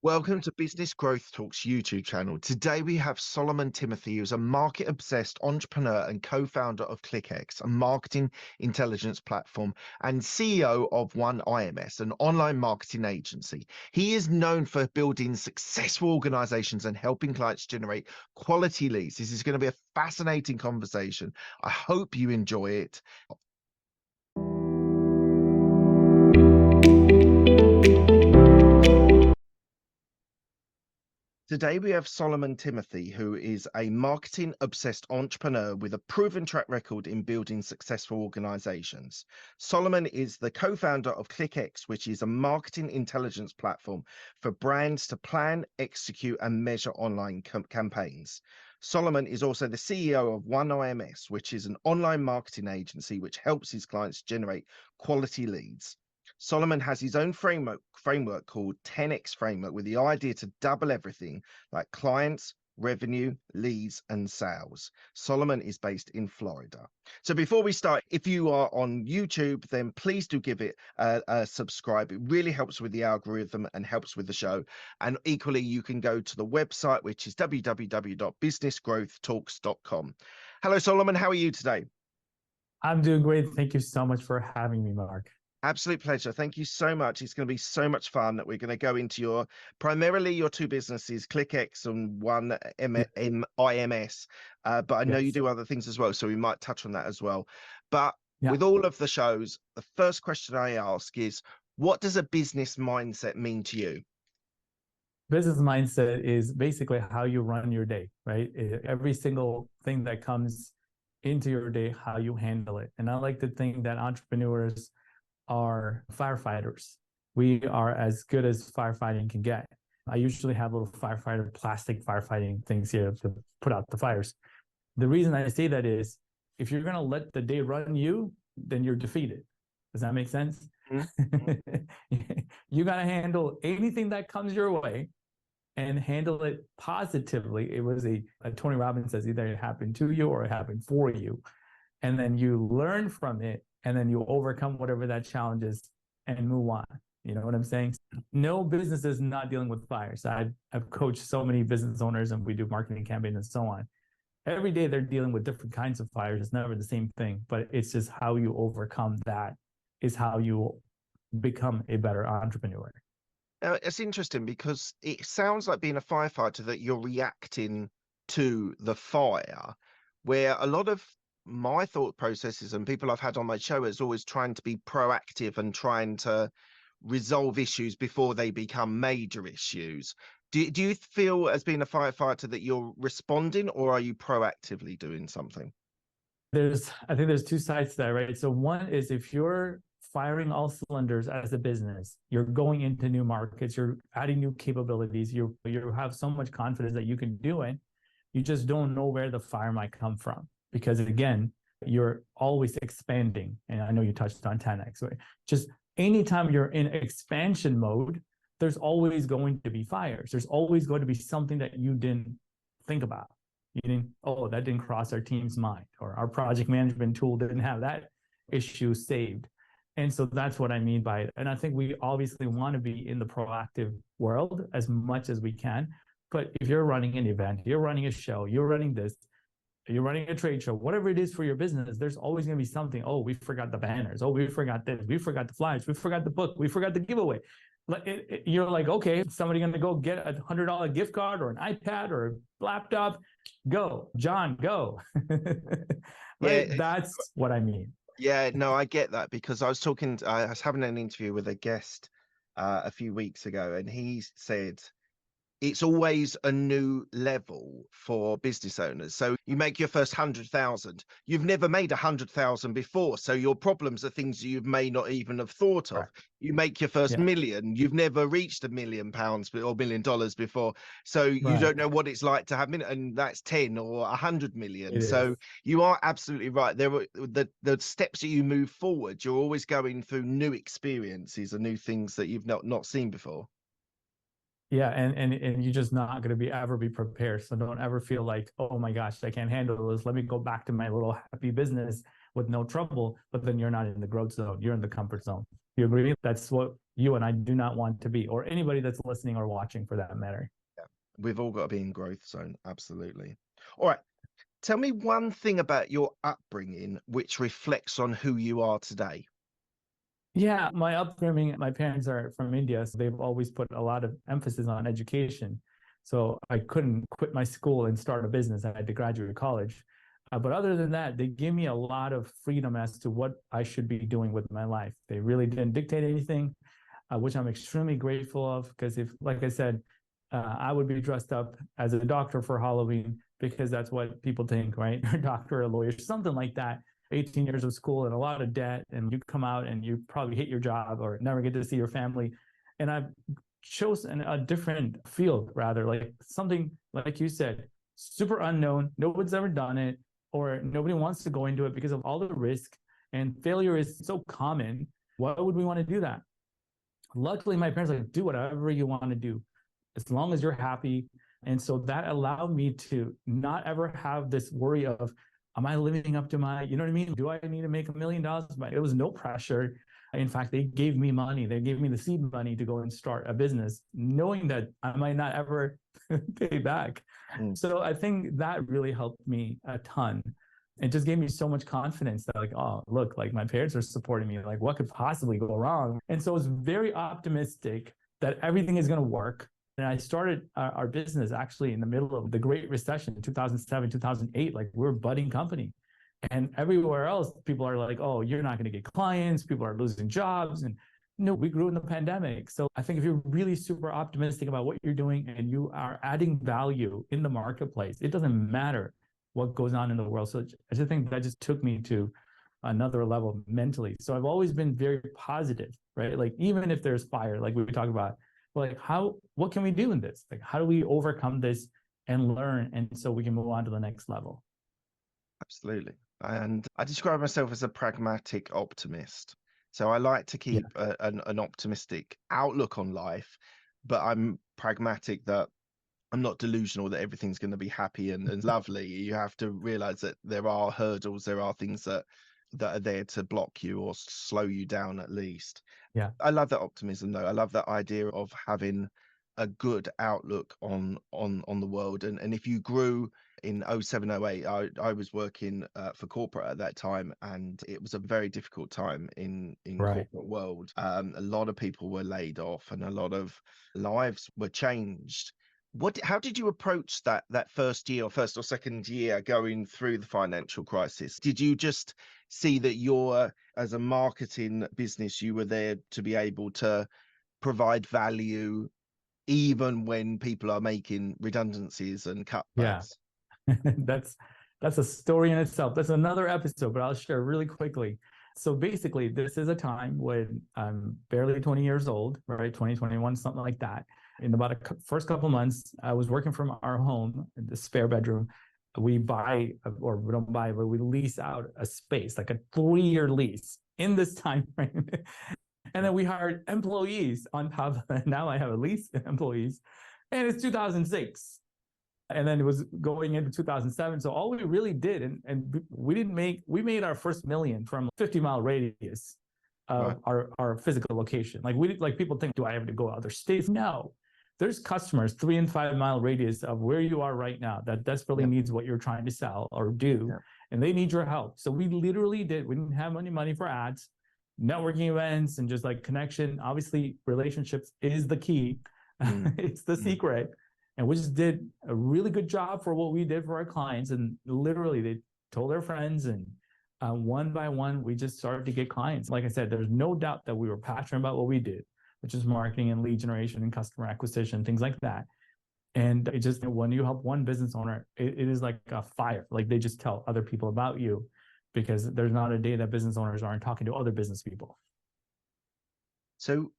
Welcome to Business Growth Talks YouTube channel. Today we have Solomon Thimothy, who's a market-obsessed entrepreneur and co-founder of Clickx, a marketing intelligence platform, and CEO of OneIMS, an online marketing agency. He is known for building successful organizations and helping clients generate quality leads. This is going to be a fascinating conversation. I hope you enjoy it. Today, we have Solomon Thimothy, who is a marketing-obsessed entrepreneur with a proven track record in building successful organizations. Solomon is the co-founder of Clickx, which is a marketing intelligence platform for brands to plan, execute, and measure online campaigns. Solomon is also the CEO of OneIMS, which is an online marketing agency which helps his clients generate quality leads. Solomon has his own framework called 10X framework, with the idea to double everything like clients, revenue, leads, and sales. Solomon is based in Florida. So before we start, if you are on YouTube, then please do give it a subscribe. It really helps with the algorithm and helps with the show. And equally, you can go to the website, which is www.businessgrowthtalks.com. Hello, Solomon. How are you today? I'm doing great. Thank you so much for having me, Mark. Absolute pleasure. Thank you so much. It's going to be so much fun that we're going to go into primarily your two businesses, Clickx and OneIMS. But I know you do other things as well, so we might touch on that as well. But with all of the shows, the first question I ask is, what does a business mindset mean to you? Business mindset is basically how you run your day, right? Every single thing that comes into your day, how you handle it. And I like to think that entrepreneurs are firefighters. We are as good as firefighting can get. I usually have little plastic firefighting things here to put out the fires. The reason I say that is if you're going to let the day run you, then you're defeated. Does that make sense? Mm-hmm. You got to handle anything that comes your way and handle it positively. It was Tony Robbins says either it happened to you or it happened for you. And then you learn from it. And then you overcome whatever that challenge is and move on. You know what I'm saying? No business is not dealing with fires. I've coached so many business owners and we do marketing campaigns and so on. Every day they're dealing with different kinds of fires. It's never the same thing, but it's just how you overcome that is how you become a better entrepreneur. It's interesting because it sounds like being a firefighter that you're reacting to the fire, where a lot of my thought processes and people I've had on my show is always trying to be proactive and trying to resolve issues before they become major issues. Do you feel as being a firefighter that you're responding, or are you proactively doing something? I think there's two sides to that, right? So one is if you're firing all cylinders as a business, you're going into new markets, you're adding new capabilities, you have so much confidence that you can do it, you just don't know where the fire might come from. Because again, you're always expanding. And I know you touched on 10X, right? Just anytime you're in expansion mode, there's always going to be fires. There's always going to be something that you didn't think about. That didn't cross our team's mind, or our project management tool didn't have that issue saved. And so that's what I mean by it. And I think we obviously want to be in the proactive world as much as we can. But if you're running an event, you're running a show, you're running this, you're running a trade show, whatever it is for your business, there's always going to be something. Oh, we forgot the banners. Oh, we forgot this. We forgot the flyers. We forgot the book. We forgot the giveaway. You're like, okay, somebody going to go get a $100 gift card or an iPad or a laptop? Go, John, go. Right? That's what I mean. Yeah, no, I get that because I was having an interview with a guest a few weeks ago, and he said, it's always a new level for business owners. So you make your first 100,000. You've never made 100,000 before. So your problems are things you may not even have thought of. Right. You make your first million. You've never reached £1 million or $1 million before. So you don't know what it's like to have and that's 10 or 100 million. So you are absolutely right. There were the steps that you move forward. You're always going through new experiences and new things that you've not seen before. Yeah, and you're just not going to ever be prepared. So don't ever feel like, oh my gosh, I can't handle this. Let me go back to my little happy business with no trouble. But then you're not in the growth zone. You're in the comfort zone. You agree? That's what you and I do not want to be, or anybody that's listening or watching for that matter. Yeah. We've all got to be in growth zone. Absolutely. All right. Tell me one thing about your upbringing which reflects on who you are today. Yeah, my upbringing, my parents are from India, so they've always put a lot of emphasis on education. So I couldn't quit my school and start a business. I had to graduate college. But other than that, they gave me a lot of freedom as to what I should be doing with my life. They really didn't dictate anything, which I'm extremely grateful of. Because if, like I said, I would be dressed up as a doctor for Halloween because that's what people think, right? A doctor, a lawyer, something like that. 18 years of school and a lot of debt, and you come out and you probably hate your job or never get to see your family. And I've chosen a different field, rather, like something like you said, super unknown. Nobody's ever done it, or nobody wants to go into it because of all the risk, and failure is so common. Why would we want to do that? Luckily, my parents like, do whatever you want to do as long as you're happy. And so that allowed me to not ever have this worry of, am I living up to my, you know what I mean? Do I need to make $1 million? But it was no pressure. In fact, they gave me money. They gave me the seed money to go and start a business, knowing that I might not ever pay back. So I think that really helped me a ton. It just gave me so much confidence that, like, oh, look, like my parents are supporting me. Like, what could possibly go wrong? And so I was very optimistic that everything is going to work. And I started our business actually in the middle of the Great Recession, 2007, 2008. Like, we're a budding company. And everywhere else, people are like, oh, you're not going to get clients. People are losing jobs. And no, we grew in the pandemic. So I think if you're really super optimistic about what you're doing and you are adding value in the marketplace, it doesn't matter what goes on in the world. So I just think that just took me to another level mentally. So I've always been very positive, right? Like, even if there's fire, like we talked about, like, what can we do in this? Like, how do we overcome this and learn? And so we can move on to the next level. Absolutely. And I describe myself as a pragmatic optimist. So I like to keep an optimistic outlook on life, but I'm pragmatic that I'm not delusional that everything's going to be happy and lovely. You have to realize that there are hurdles, there are things that are there to block you or slow you down at least. Yeah. I love that optimism though. I love that idea of having a good outlook on the world. And if you grew in 07, 08, I was working for corporate at that time, and it was a very difficult time in Right. corporate world. A lot of people were laid off and a lot of lives were changed. How did you approach that first year or first or second year going through the financial crisis? Did you just see that as a marketing business, you were there to be able to provide value even when people are making redundancies and cutbacks? Yeah. that's a story in itself. That's another episode, but I'll share really quickly. So basically, this is a time when I'm barely 20 years old, right? 20, 21, something like that. In about first couple of months, I was working from our home, the spare bedroom. We buy, or we don't buy, but we lease out a space, like a 3-year lease in this time frame. And then we hired employees on top of that. Now I have at least employees, and it's 2006. And then it was going into 2007. So all we really did, and we made our first million from 50-mile radius of our physical location. Like people think, do I have to go other states? No, there's customers 3 and 5 mile radius of where you are right now that desperately needs what you're trying to sell or do. And they need your help. So we literally we didn't have any money for ads, networking events, and just like connection. Obviously, relationships is the key. It's the secret. And we just did a really good job for what we did for our clients. And literally, they told their friends, and one by one, we just started to get clients. Like I said, there's no doubt that we were passionate about what we did, which is marketing and lead generation and customer acquisition, things like that. And it just, when you help one business owner, it is like a fire. Like, they just tell other people about you, because there's not a day that business owners aren't talking to other business people. So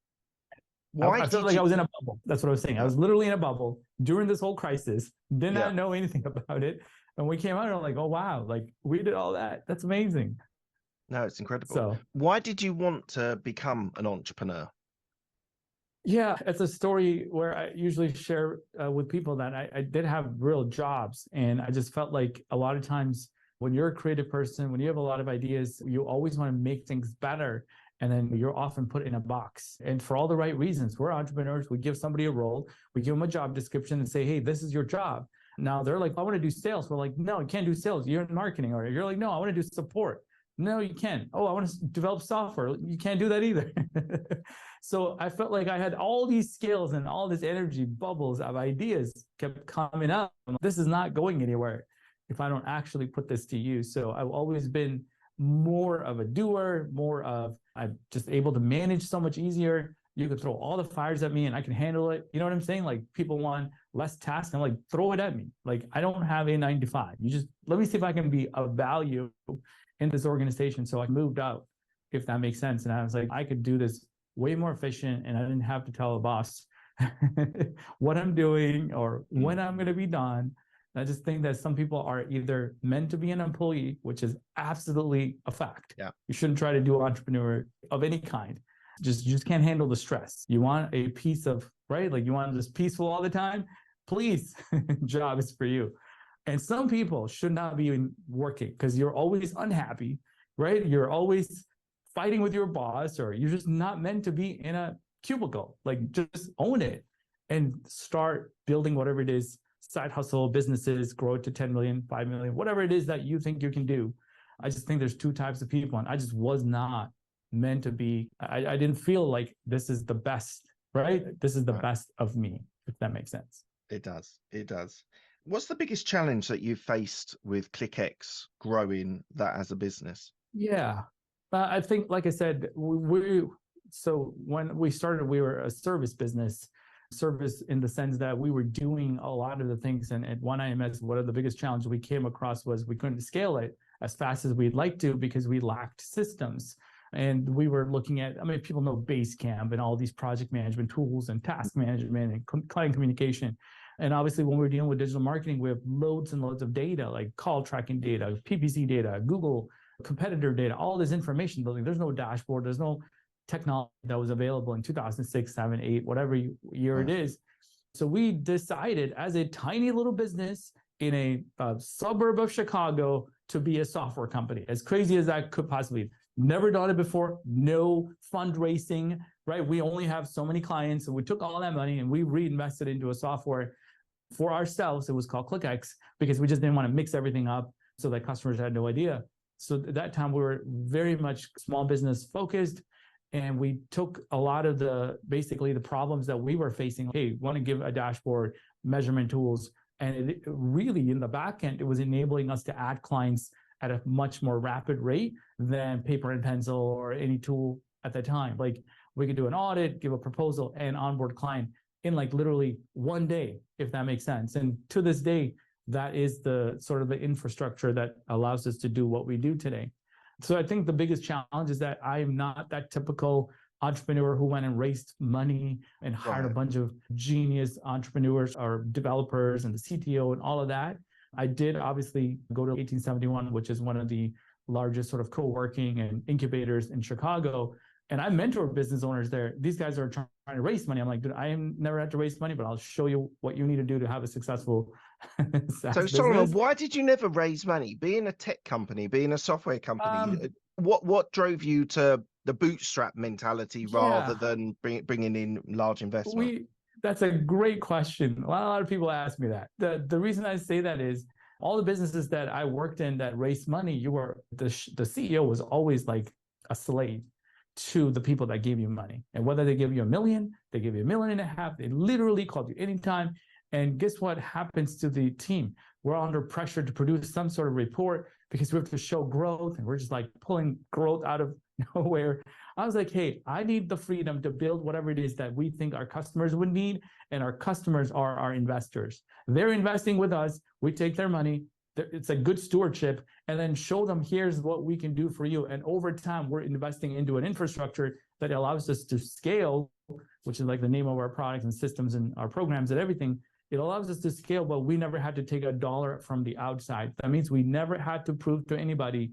I felt like I was in a bubble. That's what I was saying. I was literally in a bubble during this whole crisis, did not know anything about it. And we came out and we're like, oh, wow, like we did all that. That's amazing. No, it's incredible. So why did you want to become an entrepreneur? Yeah, it's a story where I usually share with people that I did have real jobs. And I just felt like a lot of times when you're a creative person, when you have a lot of ideas, you always want to make things better. And then you're often put in a box. And for all the right reasons, we're entrepreneurs. We give somebody a role, we give them a job description and say, hey, this is your job. Now they're like, I want to do sales. We're like, no, you can't do sales. You're in marketing. Or you're like, no, I want to do support. No, you can't. Oh, I want to develop software. You can't do that either. So I felt like I had all these skills and all this energy, bubbles of ideas kept coming up. This is not going anywhere if I don't actually put this to use. So I've always been more of a doer, I'm just able to manage so much easier. You could throw all the fires at me and I can handle it. You know what I'm saying? Like people want less tasks. I'm like, throw it at me. Like I don't have a 9 to 5. You just let me see if I can be of value in this organization. So I moved out, if that makes sense. And I was like, I could do this way more efficient and I didn't have to tell a boss what I'm doing or when I'm going to be done. I just think that some people are either meant to be an employee, which is absolutely a fact. Yeah. You shouldn't try to do entrepreneur of any kind. You just can't handle the stress. You want a piece of, right? Like you want this peaceful all the time, please, job is for you. And some people should not be working because you're always unhappy, right? You're always fighting with your boss, or you're just not meant to be in a cubicle. Like just own it and start building whatever it is, side hustle, businesses, grow it to 10 million, 5 million, whatever it is that you think you can do. I just think there's two types of people. And I just was not meant to be, I didn't feel like this is the best, right? This is the best of me, if that makes sense. It does. It does. What's the biggest challenge that you've faced with Clickx growing that as a business? Yeah, I think, like I said, so when we started, we were a service business, service in the sense that we were doing a lot of the things. And at OneIMS, one of the biggest challenges we came across was we couldn't scale it as fast as we'd like to because we lacked systems. And we were looking at, I mean, people know Basecamp and all these project management tools and task management and client communication. And obviously, when we're dealing with digital marketing, we have loads and loads of data, like call tracking data, PPC data, Google competitor data, all this information building. There's no dashboard. There's no technology that was available in 2006, 7, 8, whatever year it is. So we decided as a tiny little business in a suburb of Chicago to be a software company, as crazy as that could possibly be. Never done it before, no fundraising, right? We only have so many clients. So we took all that money and we reinvested into a software for ourselves. It was called Clickx because we just didn't want to mix everything up so that customers had no idea. So at that time, we were very much small business focused. And we took a lot of basically the problems that we were facing. Hey, want to give a dashboard, measurement tools. And it really, in the back end, it was enabling us to add clients at a much more rapid rate than paper and pencil or any tool at the time. Like we could do an audit, give a proposal, and onboard client in like literally one day, if that makes sense. And to this day, that is the sort of the infrastructure that allows us to do what we do today. So I think the biggest challenge is that I'm not that typical entrepreneur who went and raised money and hired a bunch of genius entrepreneurs or developers and the CTO and all of that. I did obviously go to 1871, which is one of the largest sort of co-working and incubators in Chicago. And I mentor business owners there. These guys are trying to raise money. I'm like, dude, I never had to raise money, but I'll show you what you need to do to have a successful So Solomon, why did you never raise money? Being a tech company, being a software company, what drove you to the bootstrap mentality rather than bringing in large investment? That's a great question. A lot of people ask me that. The reason I say that is all the businesses that I worked in that raised money, the CEO was always like a slave to the people that gave you money. And whether they give you $1 million, they give you $1.5 million, they literally called you anytime. And guess what happens to the team? We're under pressure to produce some sort of report because we have to show growth, and we're just like pulling growth out of nowhere. I was like, hey, I need the freedom to build whatever it is that we think our customers would need, and our customers are our investors. They're investing with us. We take their money. It's a good stewardship, and then show them here's what we can do for you. And over time, we're investing into an infrastructure that allows us to scale, which is like the name of our products and systems and our programs and everything. It allows us to scale, but we never had to take a dollar from the outside. That means we never had to prove to anybody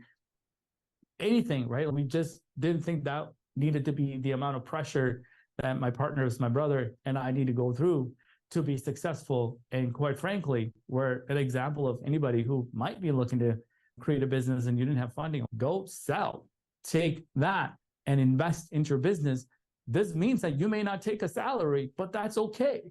anything, right? We just didn't think that needed to be the amount of pressure that my partners, my brother, and I need to go through to be successful. And quite frankly, we're an example of anybody who might be looking to create a business and you didn't have funding. Go sell, take that, and invest into your business, this means that you may not take a salary, but that's okay.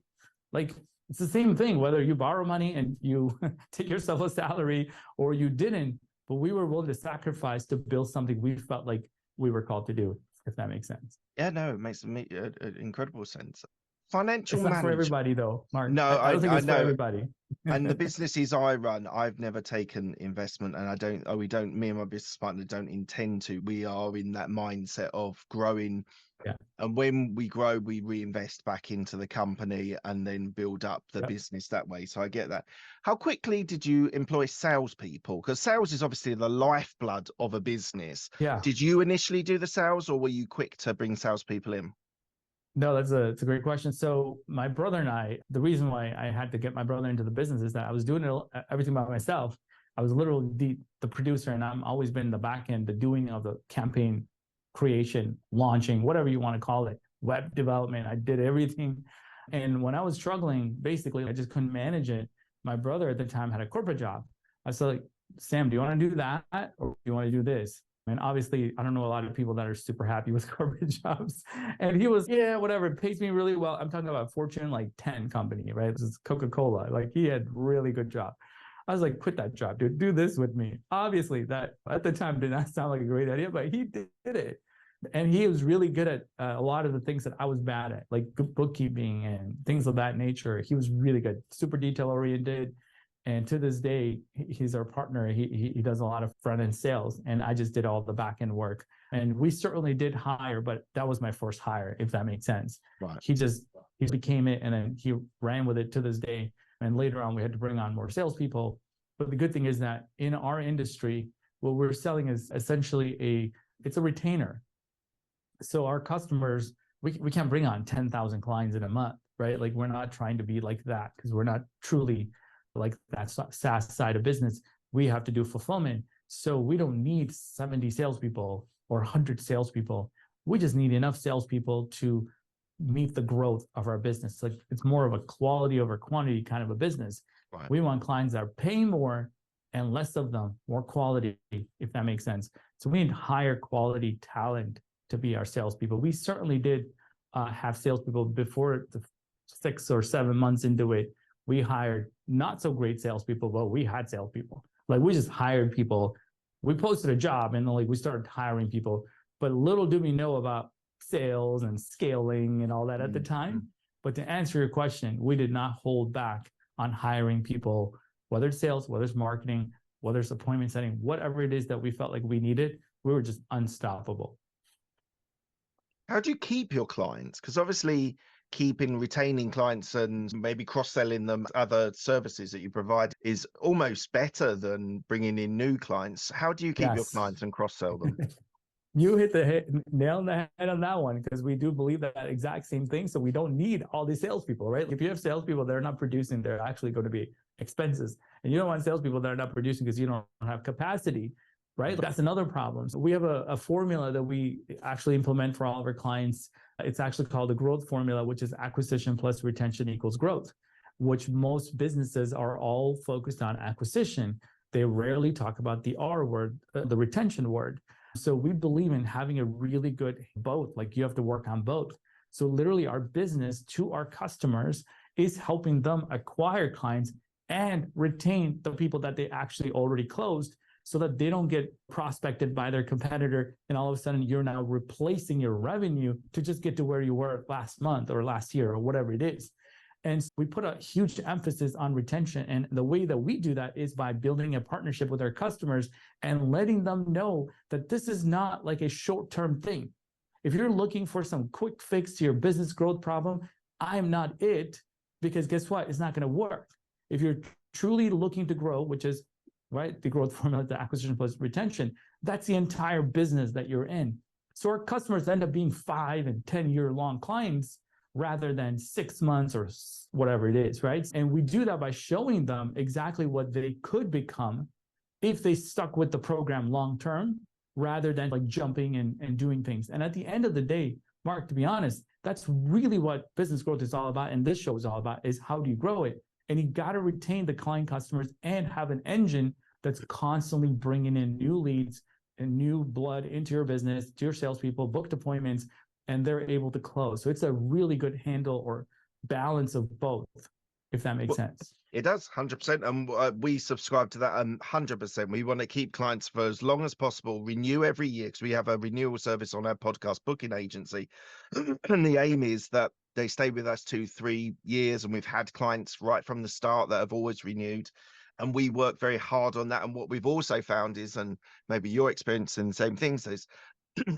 Like, it's the same thing, whether you borrow money and you take yourself a salary or you didn't, but we were willing to sacrifice to build something we felt like we were called to do, if that makes sense. Yeah, no, it makes incredible sense. Financial It's not for management. everybody though, Mark. No, I don't think I it's for know. everybody. And the businesses I run, I've never taken investment, and me and my business partner don't intend to. We are in that mindset of growing. Yeah. And when we grow, we reinvest back into the company and then build up the business that way. So I get that. How quickly did you employ salespeople? Because sales is obviously the lifeblood of a business. Yeah. Did you initially do the sales, or were you quick to bring salespeople in? No, it's a great question. So my brother and I, the reason why I had to get my brother into the business is that I was doing everything by myself. I was literally the producer, and I'm always been the back end, the doing of the campaign creation, launching, whatever you want to call it, web development. I did everything. And when I was struggling, basically, I just couldn't manage it. My brother at the time had a corporate job. I said, like, Sam, do you want to do that, or do you want to do this? And obviously, I don't know a lot of people that are super happy with corporate jobs. And he was, yeah, whatever, it pays me really well. I'm talking about Fortune like 10 company, right? This is Coca-Cola. Like, he had really good job. I was like, quit that job, dude. Do this with me. Obviously, that at the time did not sound like a great idea, but he did it. And he was really good at a lot of the things that I was bad at, like bookkeeping and things of that nature. He was really good, super detail oriented. And to this day, he's our partner. He does a lot of front end sales, and I just did all the back end work. And we certainly did hire, but that was my first hire, if that makes sense. Right. He became it, and then he ran with it to this day. And later on, we had to bring on more salespeople. But the good thing is that in our industry, what we're selling is essentially it's a retainer. So our customers, we can't bring on 10,000 clients in a month, right? Like, we're not trying to be like that, because we're not truly like that SaaS side of business. We have to do fulfillment. So we don't need 70 salespeople or 100 salespeople. We just need enough salespeople to meet the growth of our business. Like, it's more of a quality over quantity kind of a business. Right. We want clients that are paying more and less of them, more quality, if that makes sense. So we need higher quality talent to be our salespeople. We certainly did have salespeople before the 6 or 7 months into it. We hired not so great salespeople, but we had salespeople. Like, we just hired people. We posted a job and like we started hiring people. But little do we know about sales and scaling and all that at the time. But to answer your question, we did not hold back on hiring people, whether it's sales, whether it's marketing, whether it's appointment setting, whatever it is that we felt like we needed, we were just unstoppable. How do you keep your clients? Because obviously retaining clients and maybe cross-selling them other services that you provide is almost better than bringing in new clients. How do you keep your clients and cross-sell them? You hit the nail on the head on that one, because we do believe that exact same thing. So we don't need all these salespeople, right? If you have salespeople that are not producing, they're actually going to be expenses. And you don't want salespeople that are not producing because you don't have capacity, right? That's another problem. So we have a formula that we actually implement for all of our clients. It's actually called the growth formula, which is acquisition plus retention equals growth, which most businesses are all focused on acquisition. They rarely talk about the R word, the retention word. So we believe in having a really good both, like you have to work on both. So literally our business to our customers is helping them acquire clients and retain the people that they actually already closed, so that they don't get prospected by their competitor and all of a sudden you're now replacing your revenue to just get to where you were last month or last year or whatever it is. And so we put a huge emphasis on retention. And the way that we do that is by building a partnership with our customers and letting them know that this is not like a short-term thing. If you're looking for some quick fix to your business growth problem, I'm not it, because guess what? It's not going to work. If you're truly looking to grow, which is right, the growth formula, the acquisition plus retention, that's the entire business that you're in. So our customers end up being 5 and 10 year long clients rather than 6 months or whatever it is, right? And we do that by showing them exactly what they could become if they stuck with the program long term, rather than like jumping and doing things. And at the end of the day, Mark, to be honest, that's really what business growth is all about. And this show is all about, is how do you grow it? And you got to retain the client customers and have an engine that's constantly bringing in new leads, new blood into your business, to your salespeople, booked appointments, and they're able to close. So it's a really good handle or balance of both, if that makes sense. It does, 100%. And we subscribe to that 100%. We want to keep clients for as long as possible, renew every year, because we have a renewal service on our podcast booking agency. And the aim is that they stay with us 2-3 years. And we've had clients right from the start that have always renewed. And we work very hard on that. And what we've also found is, and maybe you're experiencing the same things, is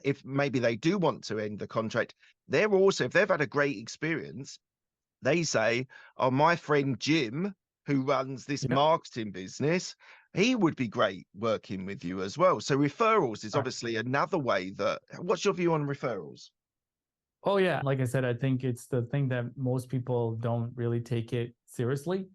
if maybe they do want to end the contract, they're also, if they've had a great experience, they say, oh, my friend Jim, who runs this marketing business, he would be great working with you as well. So referrals is obviously another way that, what's your view on referrals? Oh yeah. Like I said, I think it's the thing that most people don't really take it seriously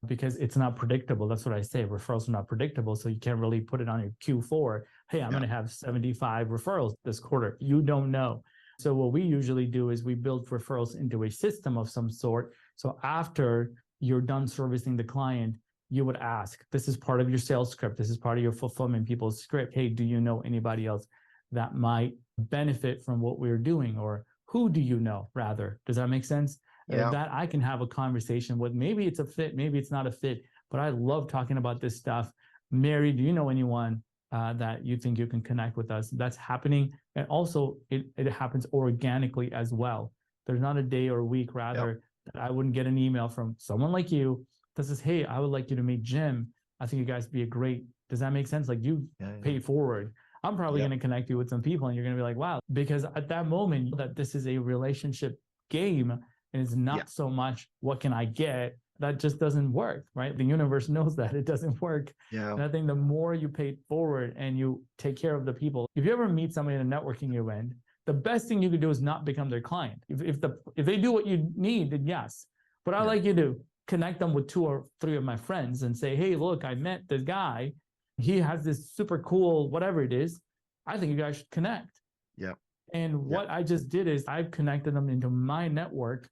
because it's not predictable. That's what I say. Referrals are not predictable. So you can't really put it on your Q4. Hey, I'm going to have 75 referrals this quarter. You don't know. So what we usually do is we build referrals into a system of some sort. So after you're done servicing the client, you would ask, this is part of your sales script. This is part of your fulfillment people's script. Hey, do you know anybody else that might benefit from what we're doing? Or who do you know, rather? Does that make sense? Yeah. That I can have a conversation with. Maybe it's a fit, maybe it's not a fit, but I love talking about this stuff. Mary, do you know anyone that you think you can connect with us? That's happening. And also it happens organically as well. There's not a day or a week, rather, that I wouldn't get an email from someone like you that says, hey, I would like you to meet Jim. I think you guys be a great, does that make sense? Like you pay forward. I'm probably going to connect you with some people and you're going to be like, wow, because at that moment that this is a relationship game and it's not so much, what can I get? That just doesn't work, right? The universe knows that it doesn't work. Yeah. And I think the more you pay forward and you take care of the people, if you ever meet somebody at a networking event, the best thing you could do is not become their client. If they do what you need, then yes. But I like you to connect them with 2 or 3 of my friends and say, hey, look, I met this guy. He has this super cool, whatever it is. I think you guys should connect. Yeah. And what I just did is I've connected them into my network.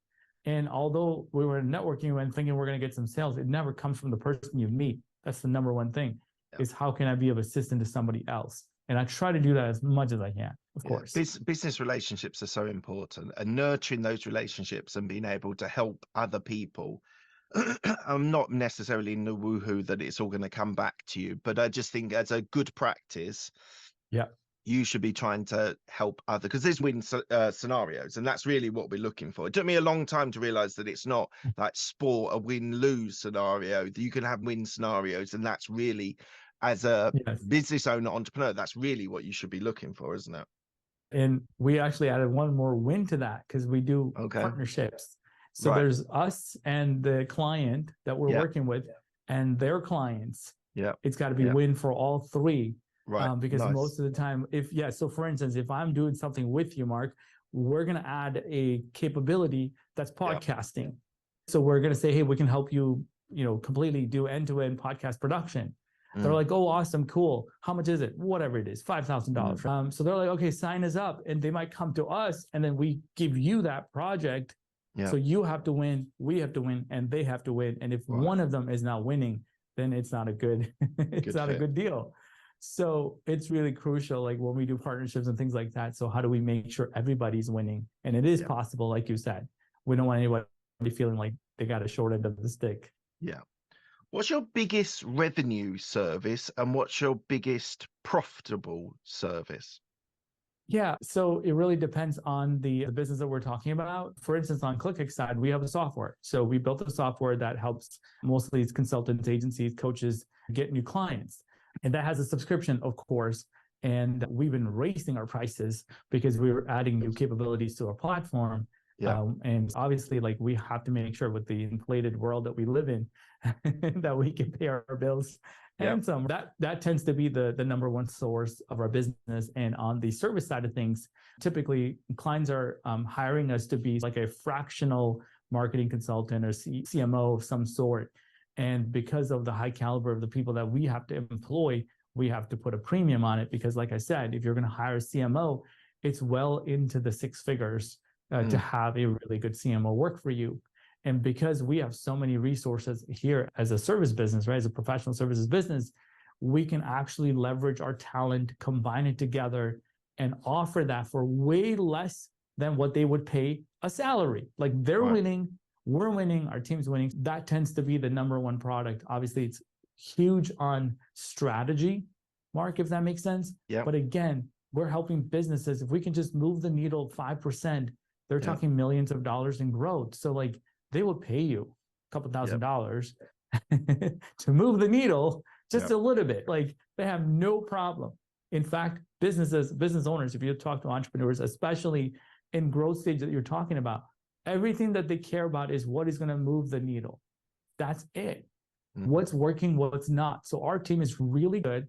And although we were networking event thinking we're going to get some sales, it never comes from the person you meet. That's the number one thing is how can I be of assistance to somebody else? And I try to do that as much as I can, of course. Business relationships are so important, and nurturing those relationships and being able to help other people. I'm not necessarily in the woohoo that it's all going to come back to you, but I just think as a good practice, you should be trying to help other, because there's win scenarios, and that's really what we're looking for. It took me a long time to realize that it's not like sport, a win-lose scenario. You can have win scenarios, and that's really, as a business owner, entrepreneur, that's really what you should be looking for, isn't it? And we actually added one more win to that because we do partnerships. So there's us and the client that we're working with and their clients. Yeah, it's got to be win for all 3. Right. Because most of the time, so for instance, if I'm doing something with you, Mark, we're going to add a capability that's podcasting. So we're going to say, hey, we can help you, completely do end-to-end podcast production. They're like, oh, awesome, cool. How much is it? Whatever it is, $5,000. So they're like, okay, sign us up. And they might come to us and then we give you that project. So you have to win, we have to win, and they have to win. And if one of them is not winning, then it's not a good, a good deal. So it's really crucial, like when we do partnerships and things like that. So how do we make sure everybody's winning? And it is possible, like you said. We don't want anybody feeling like they got a short end of the stick. Yeah. What's your biggest revenue service and what's your biggest profitable service? Yeah, so it really depends on the business that we're talking about. For instance, on Clickx side, we have a software. So we built a software that helps mostly consultants, agencies, coaches get new clients. And that has a subscription, of course. And we've been raising our prices because we were adding new capabilities to our platform. And obviously, like we have to make sure with the inflated world that we live in that we can pay our bills and some. That tends to be the number one source of our business. And on the service side of things, typically clients are hiring us to be like a fractional marketing consultant or CMO of some sort. And because of the high caliber of the people that we have to employ, we have to put a premium on it. Because like I said, if you're going to hire a CMO, it's well into the 6 figures to have a really good CMO work for you. And because we have so many resources here as a service business, right, as a professional services business, we can actually leverage our talent, combine it together, and offer that for way less than what they would pay a salary. Like they're Right. winning, we're winning, our team's winning. That tends to be the number one product. Obviously, it's huge on strategy, Mark, if that makes sense. Yeah. But again, we're helping businesses. If we can just move the needle 5%, they're talking millions of dollars in growth. So like they will pay you a couple $1,000 to move the needle just a little bit. Like they have no problem. In fact, business owners, if you talk to entrepreneurs, especially in growth stage that you're talking about, everything that they care about is what is going to move the needle. That's it. What's working, what's not. So our team is really good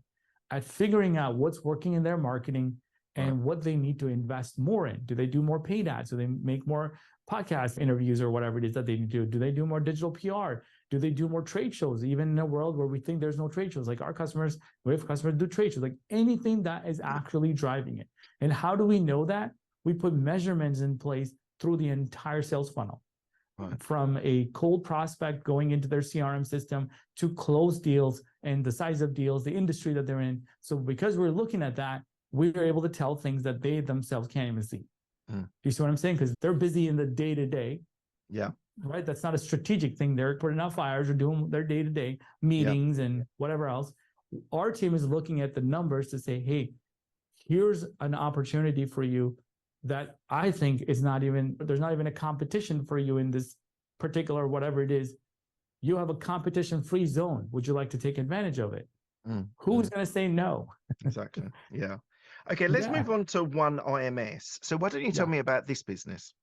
at figuring out what's working in their marketing and what they need to invest more in. Do they do more paid ads? Do they make more podcast interviews or whatever it is that they need to do? Do they do more digital PR? Do they do more trade shows? Even in a world where we think there's no trade shows, like our customers, we have customers do trade shows, like anything that is actually driving it. And how do we know that? We put measurements in place through the entire sales funnel. From a cold prospect going into their CRM system to close deals and the size of deals, the industry that they're in. So because we're looking at that, we're able to tell things that they themselves can't even see. Do you see what I'm saying? Because they're busy in the day-to-day. Yeah. Right? That's not a strategic thing. They're putting out fires or doing their day-to-day meetings and whatever else. Our team is looking at the numbers to say, hey, here's an opportunity for you that I think is there's not even a competition for you in this particular, whatever it is. You have a competition-free zone. Would you like to take advantage of it? Who's going to say no? Exactly. Yeah. Okay, let's move on to OneIMS. So why don't you tell me about this business?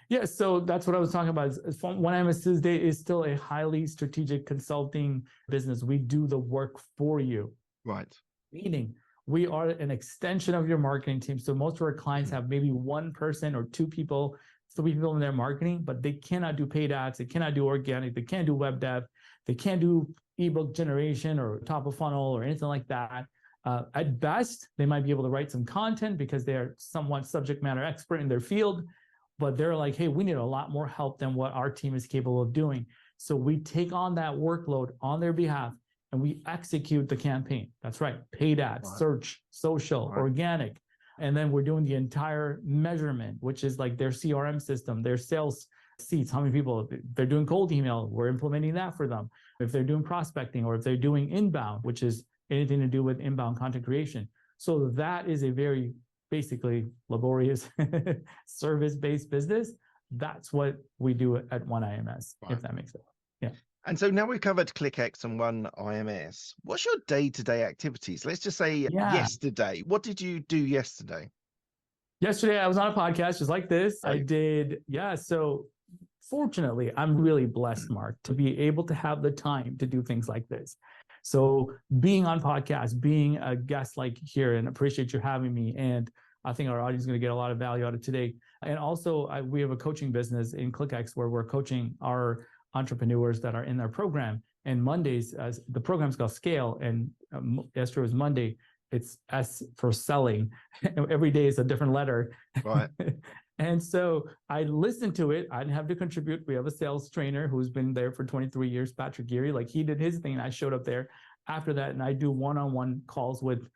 Yeah, so that's what I was talking about. OneIMS Tuesday is still a highly strategic consulting business. We do the work for you. Right. Meaning, we are an extension of your marketing team. So most of our clients have maybe one person or two people, 3 people in their marketing, but they cannot do paid ads. They cannot do organic. They can't do web dev. They can't do ebook generation or top of funnel or anything like that. At best, they might be able to write some content because they're somewhat subject matter expert in their field, but they're like, hey, we need a lot more help than what our team is capable of doing. So we take on that workload on their behalf and we execute the campaign. That's right. Paid ads, search, social, organic. And then we're doing the entire measurement, which is like their CRM system, their sales seats, how many people, they're doing cold email, we're implementing that for them. If they're doing prospecting or if they're doing inbound, which is anything to do with inbound content creation. So that is a very basically laborious service-based business. That's what we do at OneIMS, if that makes sense. Yeah. And so now we've covered Clickx and OneIMS. What's your day-to-day activities? Let's just say yesterday. What did you do yesterday? Yesterday, I was on a podcast just like this. I did, so fortunately, I'm really blessed, Mark, to be able to have the time to do things like this. So being on podcasts, being a guest like here, and appreciate you having me. And I think our audience is going to get a lot of value out of today. And also, we have a coaching business in Clickx where we're coaching our entrepreneurs that are in their program. And Mondays, the program's called Scale, and yesterday was Monday. It's S for selling. Every day is a different letter. Right. And so I listened to it. I didn't have to contribute. We have a sales trainer who's been there for 23 years, Patrick Geary. Like he did his thing and I showed up there after that. And I do one-on-one calls with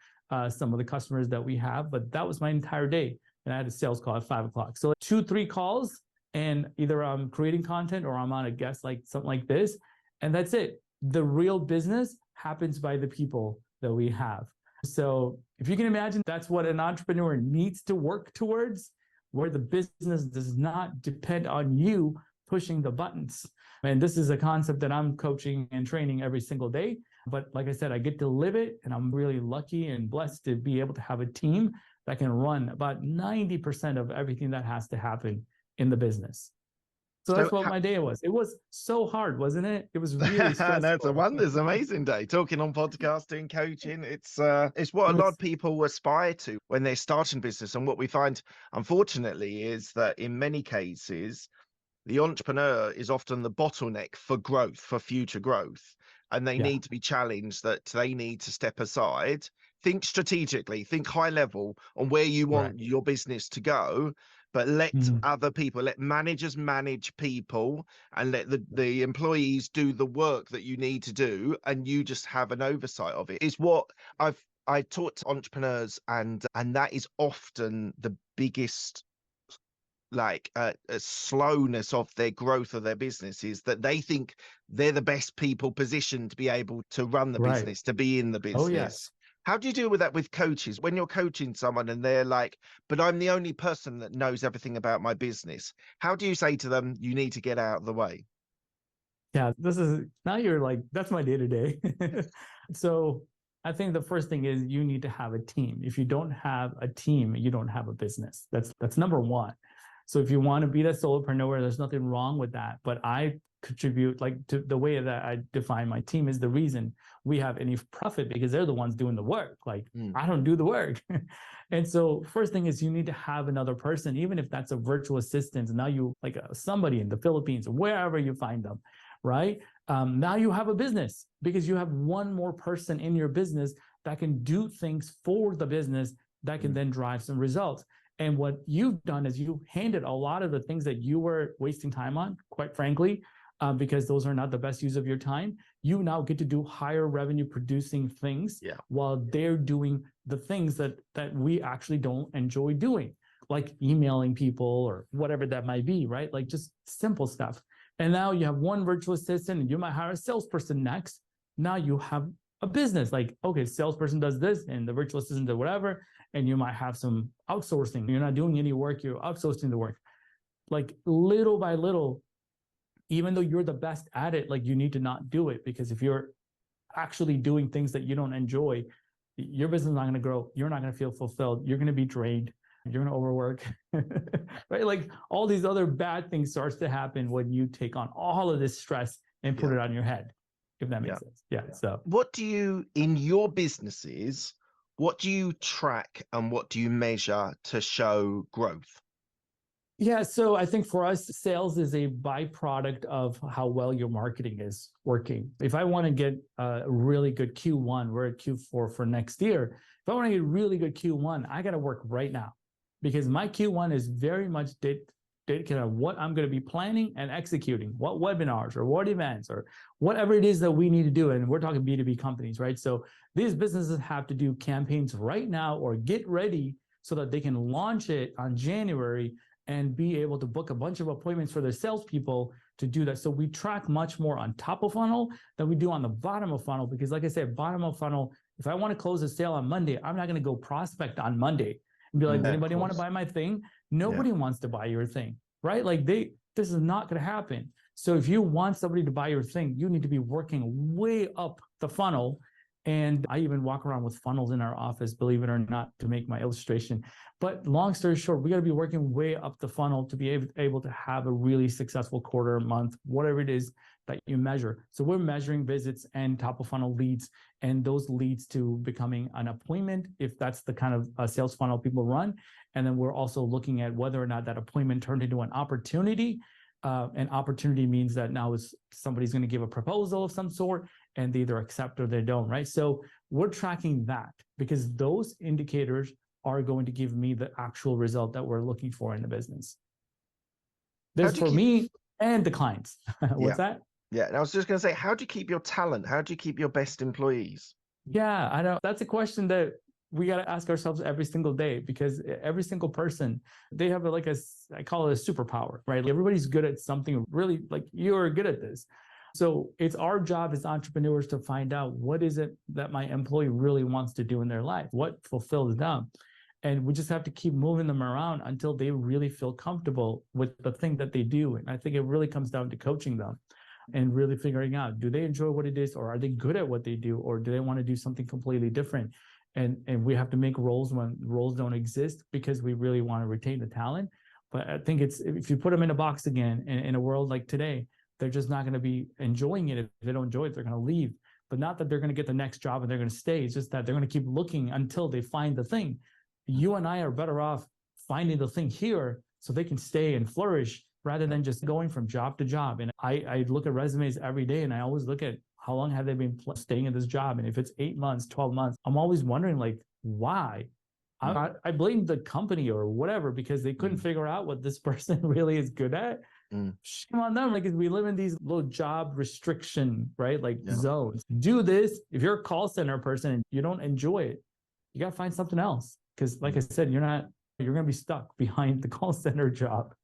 some of the customers that we have. But that was my entire day. And I had a sales call at 5 o'clock. So 2-3 calls, and either I'm creating content or I'm on a guest like something like this. And that's it. The real business happens by the people that we have. So if you can imagine, that's what an entrepreneur needs to work towards, where the business does not depend on you pushing the buttons. And this is a concept that I'm coaching and training every single day. But like I said, I get to live it, and I'm really lucky and blessed to be able to have a team that can run about 90% of everything that has to happen in the business. So that's what my day was. It was so hard, wasn't it? It was really stressful. No, it's a wonder. It's an amazing day. Talking on podcasting, coaching. It's what a lot of people aspire to when they're starting business. And what we find, unfortunately, is that in many cases, the entrepreneur is often the bottleneck for growth, for future growth. And they need to be challenged, that they need to step aside, think strategically, think high level on where you want your business to go, but let Mhm. other people, let managers manage people, and let the employees do the work that you need to do, and you just have an oversight of it. Is what I talk to entrepreneurs, and that is often the biggest like a slowness of their growth of their business, is that they think they're the best people positioned to be able to run the Right. business, to be in the Oh, business. yes. How do you deal with that with coaches when you're coaching someone and they're like, but I'm the only person that knows everything about my business? How do you say to them, you need to get out of the way? Yeah, this is now you're like, that's my day to day. So I think the first thing is you need to have a team. If you don't have a team, you don't have a business. That's number one. So if you want to be that solopreneur, there's nothing wrong with that. But I contribute, like, to the way that I define my team is the reason we have any profit, because they're the ones doing the work. Like, Mm, I don't do the work. And so first thing is you need to have another person, even if that's a virtual assistant. Now you like somebody in the Philippines, wherever you find them, right? Now you have a business because you have one more person in your business that can do things for the business that can mm, then drive some results. And what you've done is you handed a lot of the things that you were wasting time on, quite frankly, because those are not the best use of your time. You now get to do higher revenue producing things yeah. while they're doing the things that we actually don't enjoy doing, like emailing people or whatever that might be, right? Like just simple stuff. And now you have one virtual assistant, and you might hire a salesperson next. Now you have a business. Like, okay, salesperson does this, and the virtual assistant does whatever. And you might have some outsourcing. You're not doing any work, you're outsourcing the work. Like little by little, even though you're the best at it, like you need to not do it, because if you're actually doing things that you don't enjoy, your business is not going to grow. You're not going to feel fulfilled. You're going to be drained. You're going to overwork, right? Like all these other bad things starts to happen when you take on all of this stress and put Yeah. it on your head, if that Yeah. makes sense. Yeah. So What do you, in your businesses, what do you track and what do you measure to show growth? yeah, so I think for us, sales is a byproduct of how well your marketing is working. If I want to get a really good Q1, we're at Q4 for next year. If I want to get really good Q1, I got to work right now, because my Q1 is very much dedicated on what I'm going to be planning and executing, what webinars or what events or whatever it is that we need to do. And we're talking B2B companies, right? So these businesses have to do campaigns right now or get ready so that they can launch it on January and be able to book a bunch of appointments for their salespeople to do that. So we track much more on top of funnel than we do on the bottom of funnel, because like I said, bottom of funnel, if I want to close a sale on Monday, I'm not going to go prospect on Monday and be like, Yeah, does of anybody want to course. buy my thing? Yeah. Nobody wants to buy your thing, right? Like this is not going to happen. So if you want somebody to buy your thing, you need to be working way up the funnel. And I even walk around with funnels in our office, believe it or not, to make my illustration. But long story short, we got to be working way up the funnel to be able to have a really successful quarter, month, whatever it is that you measure. So we're measuring visits and top of funnel leads, and those leads to becoming an appointment, if that's the kind of sales funnel people run. And then we're also looking at whether or not that appointment turned into an opportunity. An opportunity means that now is somebody's going to give a proposal of some sort, and they either accept or they don't, right? So we're tracking that, because those indicators are going to give me the actual result that we're looking for in the business. How This do you for keep, me and the clients. yeah. What's that? Yeah. And I was just going to say, how do you keep your talent? How do you keep your best employees? Yeah, I know. That's a question that we got to ask ourselves every single day, because every single person, they have like I call it a superpower, right? Everybody's good at something, really, like you're good at this. So it's our job as entrepreneurs to find out what is it that my employee really wants to do in their life, what fulfills them. And we just have to keep moving them around until they really feel comfortable with the thing that they do. And I think it really comes down to coaching them and really figuring out, do they enjoy what it is, or are they good at what they do, or do they want to do something completely different? And we have to make roles when roles don't exist, because we really want to retain the talent. But I think it's, if you put them in a box again in a world like today, they're just not going to be enjoying it. If they don't enjoy it, they're going to leave. But not that they're going to get the next job and they're going to stay. It's just that they're going to keep looking until they find the thing. You and I are better off finding the thing here so they can stay and flourish, rather than just going from job to job. And I look at resumes every day, and I always look at how long have they been staying in this job. And if it's 8 months, 12 months, I'm always wondering, like, why? I blame the company or whatever because they couldn't figure out what this person really is good at. Shame on them. Like we live in these little job restriction, right? Like zones. Do this. If you're a call center person and you don't enjoy it, you got to find something else. Because like I said, you're going to be stuck behind the call center job.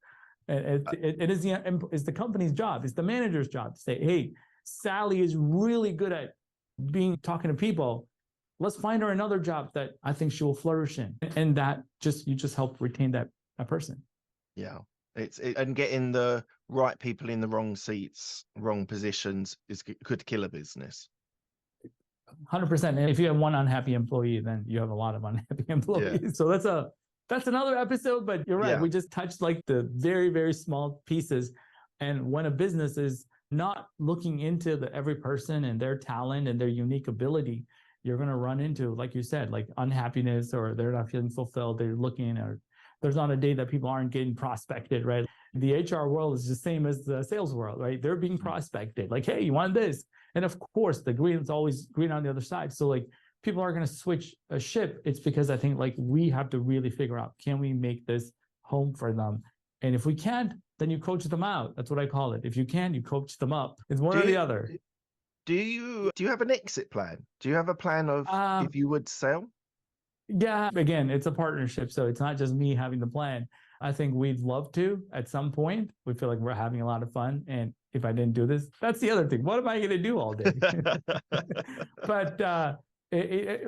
And it is the company's job. It's the manager's job to say, hey, Sally is really good at talking to people. Let's find her another job that I think she will flourish in. And you just help retain that person. Yeah. And getting the right people in the wrong seats, wrong positions could kill a business. 100%. And if you have one unhappy employee, then you have a lot of unhappy employees. Yeah. So that's another episode, but you're right. Yeah. We just touched like the very, very small pieces. And when a business is not looking into every person and their talent and their unique ability, you're going to run into, like you said, like unhappiness, or they're not feeling fulfilled. They're looking, or there's not a day that people aren't getting prospected, right? The HR world is the same as the sales world, right? They're being prospected. Like, hey, you want this? And of course, the green is always green on the other side. So like people are going to switch a ship. It's because I think like we have to really figure out, can we make this home for them? And if we can't, then you coach them out. That's what I call it. If you can, you coach them up. It's one or the other. Do you have an exit plan? Do you have a plan of if you would sell? Yeah, again, it's a partnership. So it's not just me having the plan. I think we'd love to at some point. We feel like we're having a lot of fun. And if I didn't do this, that's the other thing. What am I going to do all day? But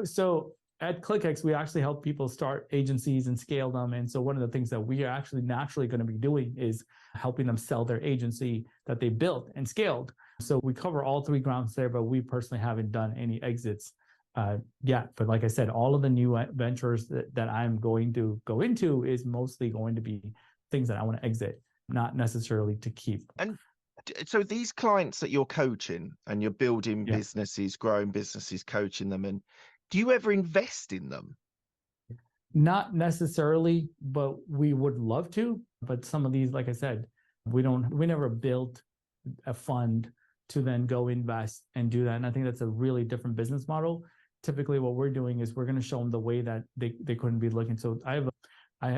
so at Clickx, we actually help people start agencies and scale them. And so one of the things that we are actually naturally going to be doing is helping them sell their agency that they built and scaled. So we cover all three grounds there, but we personally haven't done any exits yet. But like I said, all of the new ventures that I'm going to go into is mostly going to be things that I want to exit, not necessarily to keep. And so these clients that you're coaching and you're building businesses, growing businesses, coaching them, and do you ever invest in them? Not necessarily, but we would love to. But some of these, like I said, we never built a fund to then go invest and do that. And I think that's a really different business model. Typically what we're doing is we're going to show them the way that they couldn't be looking. So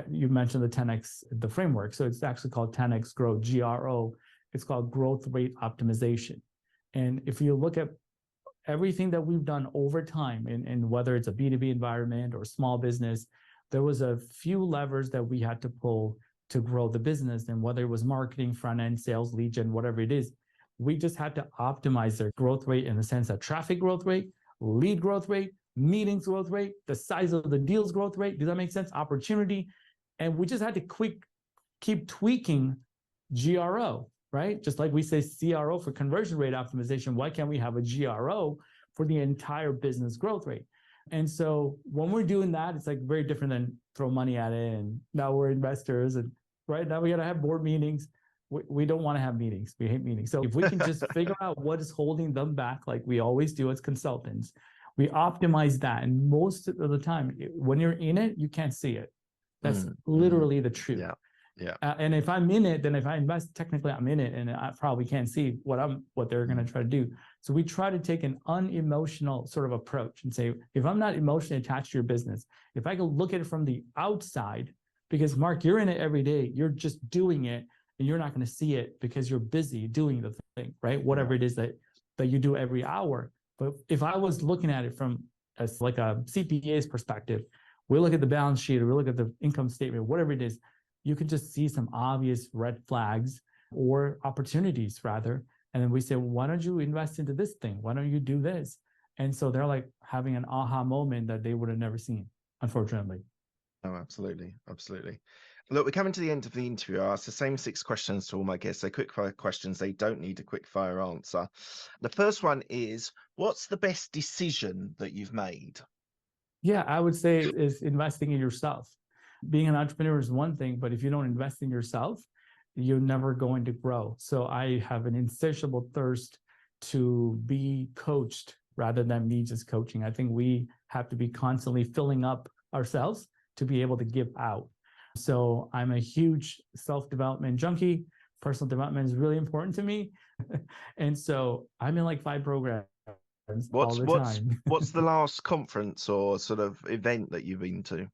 you mentioned the 10X, the framework. So it's actually called 10X Grow, GRO. It's called growth rate optimization. And if you look at everything that we've done over time, and whether it's a B2B environment or small business, there was a few levers that we had to pull to grow the business. And whether it was marketing, front end, sales, lead gen, whatever it is, we just had to optimize their growth rate in the sense that traffic growth rate, lead growth rate, meetings growth rate, the size of the deals growth rate. Does that make sense? Opportunity. And we just had to keep tweaking GRO, right? Just like we say CRO for conversion rate optimization, why can't we have a GRO for the entire business growth rate? And so when we're doing that, it's like very different than throw money at it. And now we're investors, and right now we got to have board meetings. We don't want to have meetings. We hate meetings. So if we can just figure out what is holding them back, like we always do as consultants, we optimize that. And most of the time, when you're in it, you can't see it. That's literally the truth. Yeah. And if I'm in it, then if I invest, technically I'm in it, and I probably can't see what they're going to try to do. So we try to take an unemotional sort of approach and say, if I'm not emotionally attached to your business, if I can look at it from the outside, because Mark, you're in it every day, you're just doing it, and you're not going to see it because you're busy doing the thing, right? Whatever it is that you do every hour. But if I was looking at it from as like a CPA's perspective, we look at the balance sheet, or we look at the income statement, whatever it is, you can just see some obvious red flags or opportunities rather. And then we say, well, why don't you invest into this thing? Why don't you do this? And so they're like having an aha moment that they would have never seen, unfortunately. Oh, absolutely. Absolutely. Look, we're coming to the end of the interview. I asked the same 6 questions to all my guests. They're quick fire questions. They don't need a quick fire answer. The first one is, what's the best decision that you've made? Yeah, I would say is investing in yourself. Being an entrepreneur is one thing, but if you don't invest in yourself, you're never going to grow. So I have an insatiable thirst to be coached rather than me just coaching. I think we have to be constantly filling up ourselves to be able to give out. So I'm a huge self-development junkie. Personal development is really important to me. And so I'm in like 5 programs all the time. What's the last conference or sort of event that you've been to?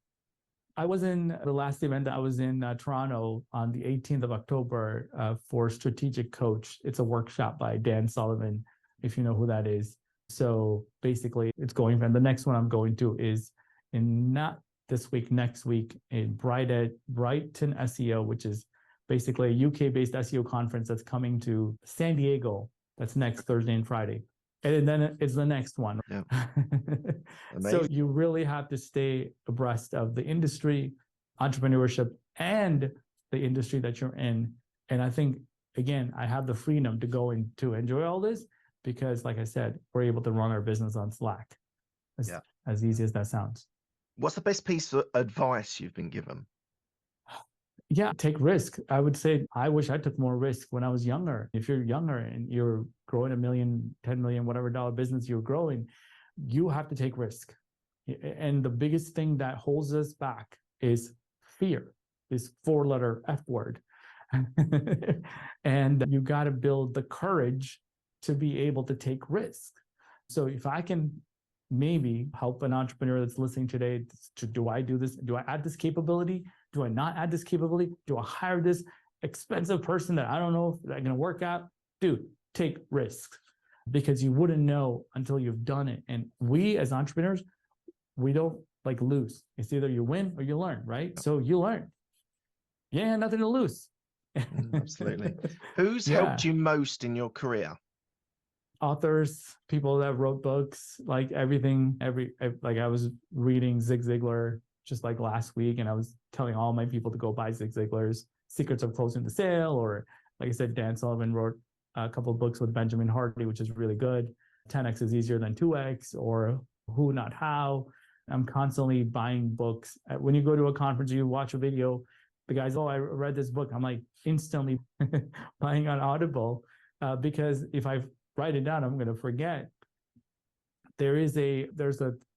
I was in the last event that I was in Toronto on the 18th of October for Strategic Coach. It's a workshop by Dan Sullivan, if you know who that is. So basically, it's going, and the next one I'm going to is in not this week, next week in Brighton SEO, which is basically a UK-based SEO conference that's coming to San Diego. That's next Thursday and Friday. And then it's the next one. Yeah. So you really have to stay abreast of the industry, entrepreneurship, and the industry that you're in. And I think, again, I have the freedom to go and to enjoy all this because, like I said, we're able to run our business on Slack. As easy as that sounds. What's the best piece of advice you've been given? Yeah, take risk. I would say I wish I took more risk when I was younger. If you're younger and you're growing $1 million, $10 million, whatever dollar business you're growing, you have to take risk. And the biggest thing that holds us back is fear, this 4-letter F word. And you got to build the courage to be able to take risk. So if I can maybe help an entrepreneur that's listening today, do I do this? Do I add this capability? Do I not add this capability? Do I hire this expensive person that I don't know if they're going to work out? Dude, take risks because you wouldn't know until you've done it. And we as entrepreneurs, we don't like lose. It's either you win or you learn, right? So you learn. Yeah, nothing to lose. Absolutely. Who's helped you most in your career? Authors, people that wrote books, like everything, like I was reading Zig Ziglar just like last week, and I was telling all my people to go buy Zig Ziglar's Secrets of Closing the Sale, or like I said, Dan Sullivan wrote a couple of books with Benjamin Hardy, which is really good. 10x is easier than 2x, or Who Not How. I'm constantly buying books. When you go to a conference, you watch a video, the guy's, I read this book. I'm like instantly buying on Audible because if I write it down, I'm going to forget. There's a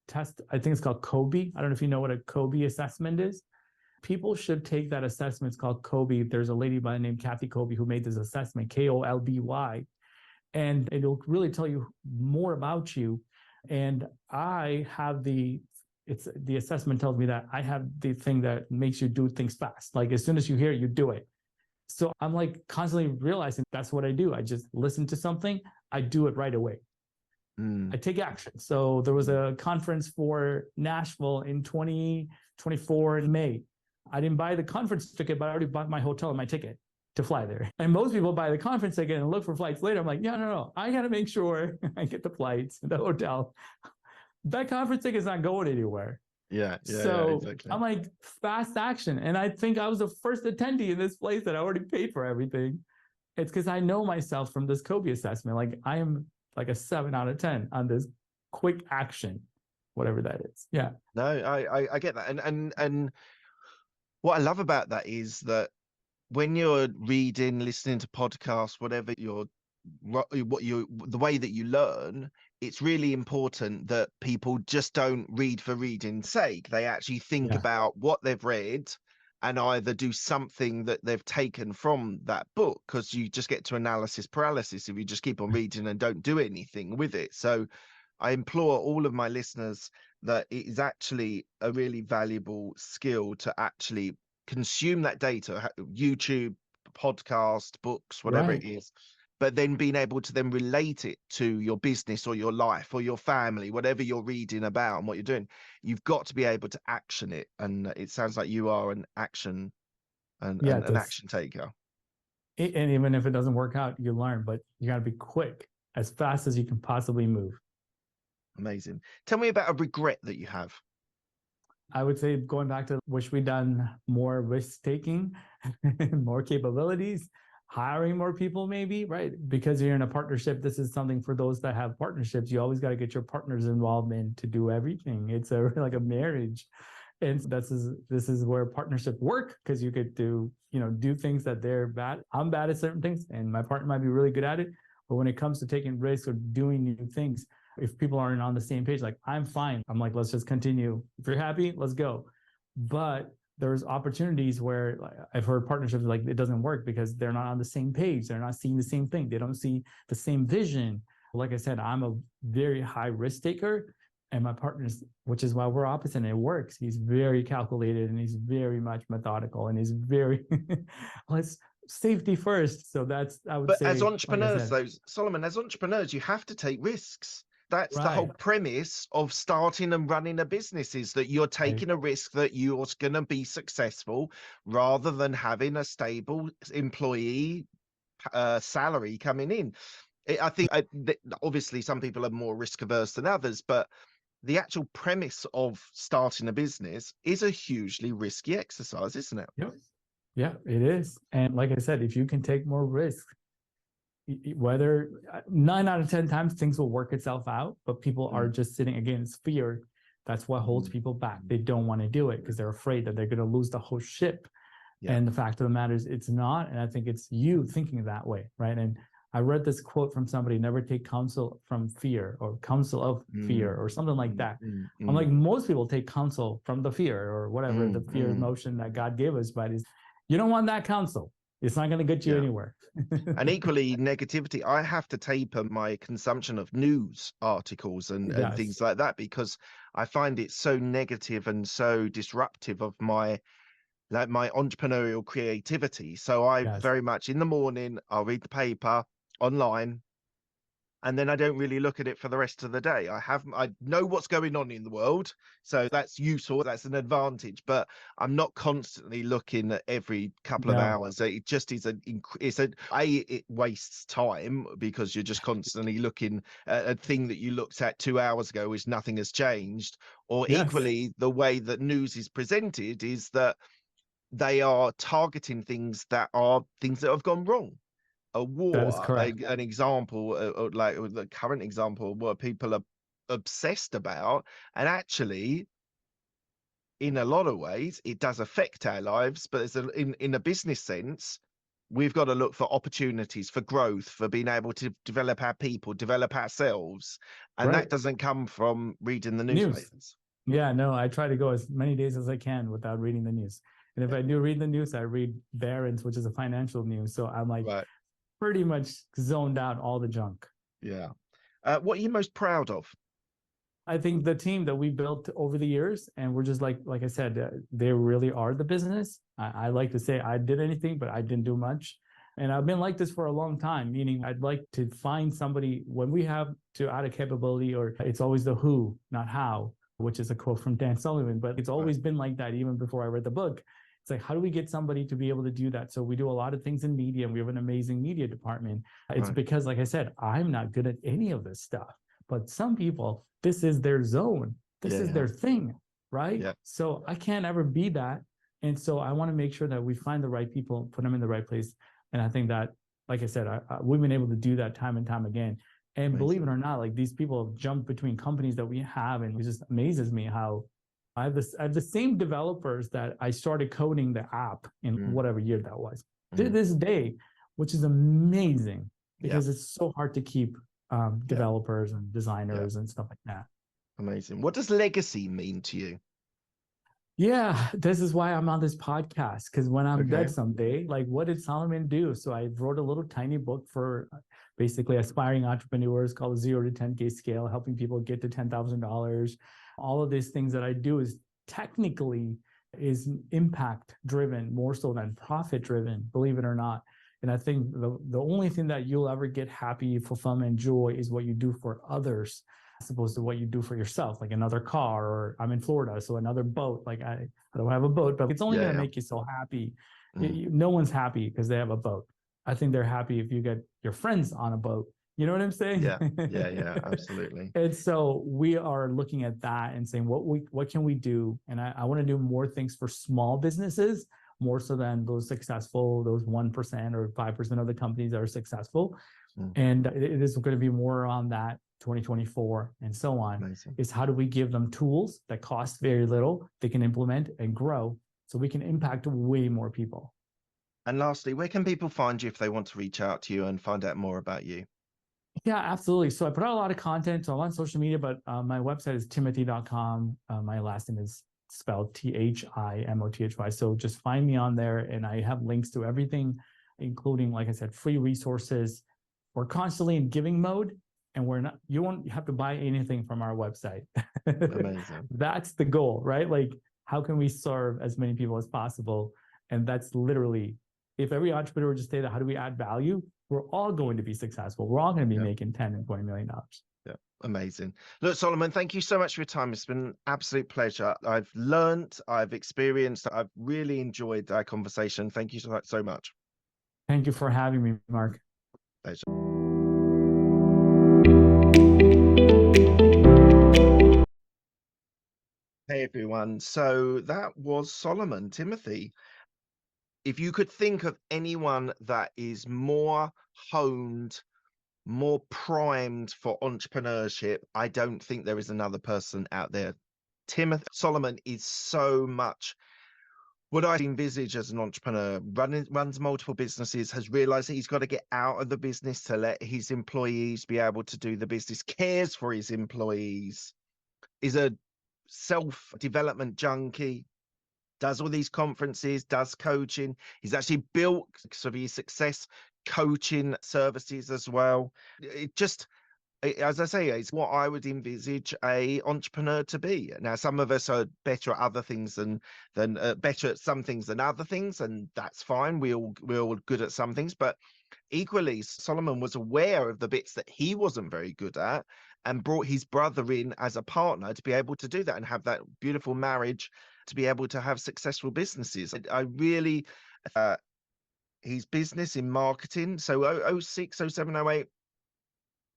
test, I think it's called Kolbe. I don't know if you know what a Kolbe assessment is. People should take that assessment. It's called Kolbe. There's a lady by the name Kathy Kolbe who made this assessment, Kolby, and it'll really tell you more about you. And I have the assessment tells me that I have the thing that makes you do things fast. Like as soon as you hear it, you do it. So I'm like constantly realizing that's what I do. I just listen to something, I do it right away. I take action. So there was a conference for Nashville in 2024 in May. I didn't buy the conference ticket, but I already bought my hotel and my ticket to fly there. And most people buy the conference ticket and look for flights later. I'm like, no. I got to make sure I get the flights, the hotel. That conference ticket is not going anywhere. So exactly. I'm like, fast action. And I think I was the first attendee in this place that I already paid for everything. It's because I know myself from this Kolbe assessment. Like I am like a 7 out of 10 on this quick action, whatever that is. Yeah. No, I get that. And what I love about that is that when you're reading, listening to podcasts, whatever the way that you learn, it's really important that people just don't read for reading's sake. They actually think about what they've read and either do something that they've taken from that book, because you just get to analysis paralysis if you just keep on reading and don't do anything with it. So I implore all of my listeners that it is actually a really valuable skill to actually consume that data, YouTube, podcast, books, whatever it is, but then being able to then relate it to your business or your life or your family, whatever you're reading about and what you're doing. You've got to be able to action it. And it sounds like you are an action an action taker. And even if it doesn't work out, you learn, but you got to be quick, as fast as you can possibly move. Amazing. Tell me about a regret that you have. I would say going back to wish we'd done more risk taking, more capabilities, hiring more people maybe, right? Because you're in a partnership, this is something for those that have partnerships. You always got to get your partners involved in to do everything. It's like a marriage. And this is where partnership work, because you get to, do things that they're bad. I'm bad at certain things and my partner might be really good at it. But when it comes to taking risks or doing new things, if people aren't on the same page, like I'm fine. I'm like, let's just continue. If you're happy, let's go. But there's opportunities where I've heard partnerships like it doesn't work because they're not on the same page. They're not seeing the same thing. They don't see the same vision. Like I said, I'm a very high risk taker. And my partner's, which is why we're opposite, and it works. He's very calculated and he's very much methodical and he's very, let's safety first. So that's, I would But say, as like I entrepreneurs, said, though, Solomon, as entrepreneurs, you have to take risks. That's the right, whole premise of starting and running a business, is that you're right, taking a risk that you're going to be successful rather than having a stable employee salary coming in. I think obviously some people are more risk averse than others, but the actual premise of starting a business is a hugely risky exercise, isn't it? yep, yeah, it is. And like I said, if you can take more risk, whether 9 out of 10 times things will work itself out, but people are just sitting against fear. That's what holds people back. They don't want to do it because they're afraid that they're going to lose the whole ship. Yeah. And the fact of the matter is, it's not. And I think it's you thinking that way, right? And I read this quote from somebody: never take counsel from fear, or counsel of fear, or something like that. I'm like, most people take counsel from the fear, or whatever the fear emotion that God gave us, but is, you don't want that counsel. It's not going to get you anywhere. And equally, negativity. I have to taper my consumption of news articles and things like that, because I find it so negative and so disruptive of my entrepreneurial creativity. So I very much, in the morning, I'll read the paper online, and then I don't really look at it for the rest of the day. I know what's going on in the world, so that's useful. That's an advantage, but I'm not constantly looking at every couple of hours. It just is it wastes time, because you're just constantly looking at a thing that you looked at 2 hours ago, which nothing has changed. Or equally, the way that news is presented is that they are targeting things that have gone wrong. A That is war, correct. an example, like the current example, what people are obsessed about, and actually, in a lot of ways, it does affect our lives. But in a business sense, we've got to look for opportunities for growth, for being able to develop our people, develop ourselves, and that doesn't come from reading the newspapers. Yeah, no, I try to go as many days as I can without reading the news. And if I do read the news, I read Barron's, which is a financial news. So I'm like pretty much zoned out all the junk. Yeah. What are you most proud of? I think the team that we built over the years, and we're just like I said, they really are the business. I like to say I did anything, but I didn't do much. And I've been like this for a long time, meaning I'd like to find somebody when we have to add a capability, or it's always the who, not how, which is a quote from Dan Sullivan, but it's always been like that even before I read the book. It's like, how do we get somebody to be able to do that? So we do a lot of things in media, and we have an amazing media department. It's because, like I said, I'm not good at any of this stuff, but some people, this is their zone. This is their thing, right? Yeah. So I can't ever be that. And so I want to make sure that we find the right people, put them in the right place. And I think that, like I said, we've been able to do that time and time again. And believe it or not, like these people have jumped between companies that we have, and it just amazes me how I have the same developers that I started coding the app in whatever year that was to this day, which is amazing, because it's so hard to keep developers and designers and stuff like that. Amazing. What does legacy mean to you? Yeah, this is why I'm on this podcast, because when I'm dead someday, like, what did Solomon do? So I wrote a little tiny book for basically aspiring entrepreneurs called 0 to 10K Scale, helping people get to $10,000. All of these things that I do is technically is impact driven more so than profit driven, believe it or not. And I think the only thing that you'll ever get happy, fulfillment, joy is what you do for others, as opposed to what you do for yourself, like another car, or I'm in Florida, so another boat. Like I don't have a boat, but it's only going to make you so happy. No one's happy because they have a boat. I think they're happy if you get your friends on a boat. You know what I'm saying? Yeah, absolutely. And so we are looking at that and saying, what can we do? And I want to do more things for small businesses, more so than those successful, those 1% or 5% of the companies that are successful. And it is going to be more on that 2024 and so on. Amazing. Is how do we give them tools that cost very little, they can implement and grow, so we can impact way more people. And lastly, where can people find you if they want to reach out to you and find out more about you? Yeah, absolutely. So I put out a lot of content. So I'm on social media, but my website is thimothy.com. My last name is spelled Thimothy. So just find me on there, and I have links to everything, including, like I said, free resources. We're constantly in giving mode. and you won't have to buy anything from our website. Amazing. That's the goal, right? Like, how can we serve as many people as possible? And that's literally, if every entrepreneur would just say that, how do we add value? We're all going to be successful. We're all going to be making 10 and $20 million. Yeah, amazing. Look, Solomon, thank you so much for your time. It's been an absolute pleasure. I've learned, I've experienced, I've really enjoyed our conversation. Thank you so much. Thank you for having me, Mark. Pleasure. Hey everyone. So that was Solomon Thimothy. If you could think of anyone that is more honed, more primed for entrepreneurship, I don't think there is another person out there. Solomon is so much what I envisage as an entrepreneur. Runs multiple businesses, has realized that he's got to get out of the business to let his employees be able to do the business, cares for his employees, is a self-development junkie, does all these conferences, does coaching. He's actually built some of his success coaching services as well. It just, as I say, it's what I would envisage a entrepreneur to be. Now, some of us are better at other things than better at some things than other things, and that's fine. We're all good at some things, but equally, Solomon was aware of the bits that he wasn't very good at and brought his brother in as a partner to be able to do that and have that beautiful marriage to be able to have successful businesses. I really, his business in marketing, so 06, 07, 08,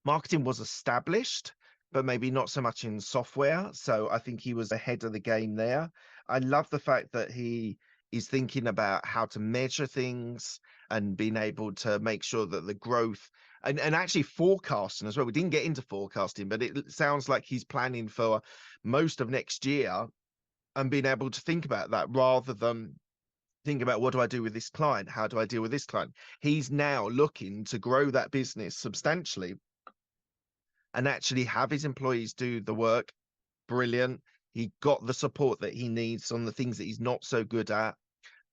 marketing was established, but maybe not so much in software. So I think he was ahead of the game there. I love the fact that he is thinking about how to measure things and being able to make sure that the growth and actually forecasting as well. We didn't get into forecasting, but it sounds like he's planning for most of next year and being able to think about that rather than think about what do I do with this client? How do I deal with this client? He's now looking to grow that business substantially and actually have his employees do the work. Brilliant. He got the support that he needs on the things that he's not so good at.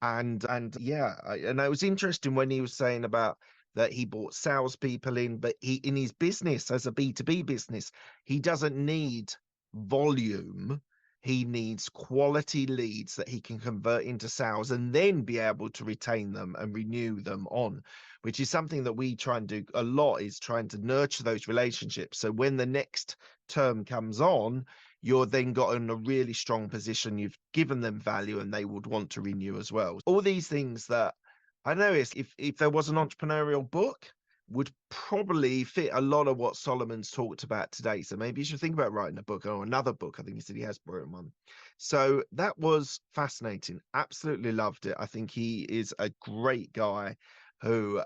And yeah, and it was interesting when he was saying about that he brought salespeople in, but he in his business as a B2B business, he doesn't need volume. He needs quality leads that he can convert into sales and then be able to retain them and renew them on, which is something that we try and do a lot, is trying to nurture those relationships. So when the next term comes on, you're then got in a really strong position. You've given them value and they would want to renew as well. All these things that I know is if there was an entrepreneurial book, would probably fit a lot of what Solomon's talked about today. So maybe you should think about writing a book or another book. I think he said he has written one. So that was fascinating. Absolutely loved it. I think he is a great guy who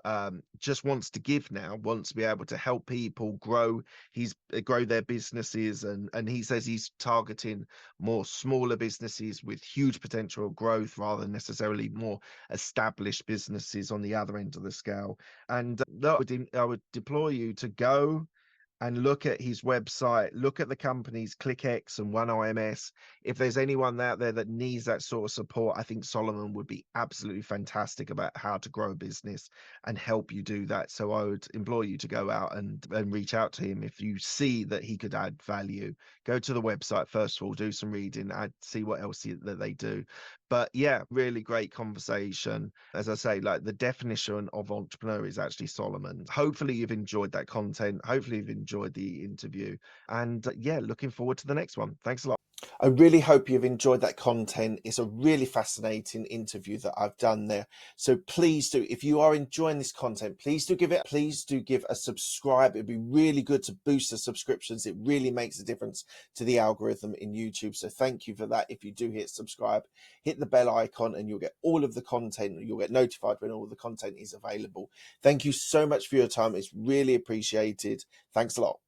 just wants to give now, wants to be able to help people grow their businesses, and he says he's targeting more smaller businesses with huge potential growth rather than necessarily more established businesses on the other end of the scale. And I would deploy you to go and look at his website, look at the companies Clickx and OneIMS. If there's anyone out there that needs that sort of support, I think Solomon would be absolutely fantastic about how to grow a business and help you do that. So I would implore you to go out and reach out to him if you see that he could add value. Go to the website first of all, do some reading, see what else that they do. But yeah, really great conversation. As I say, like the definition of entrepreneur is actually Solomon. Hopefully you've enjoyed that content. Hopefully you've enjoyed the interview. And yeah, looking forward to the next one. Thanks a lot. I really hope you've enjoyed that content. It's a really fascinating interview that I've done there. So please do, if you are enjoying this content, please do give a subscribe. It'd be really good to boost the subscriptions. It really makes a difference to the algorithm in YouTube. So thank you for that. If you do hit subscribe, hit the bell icon and you'll get all of the content. You'll get notified when all the content is available. Thank you so much for your time. It's really appreciated. Thanks a lot.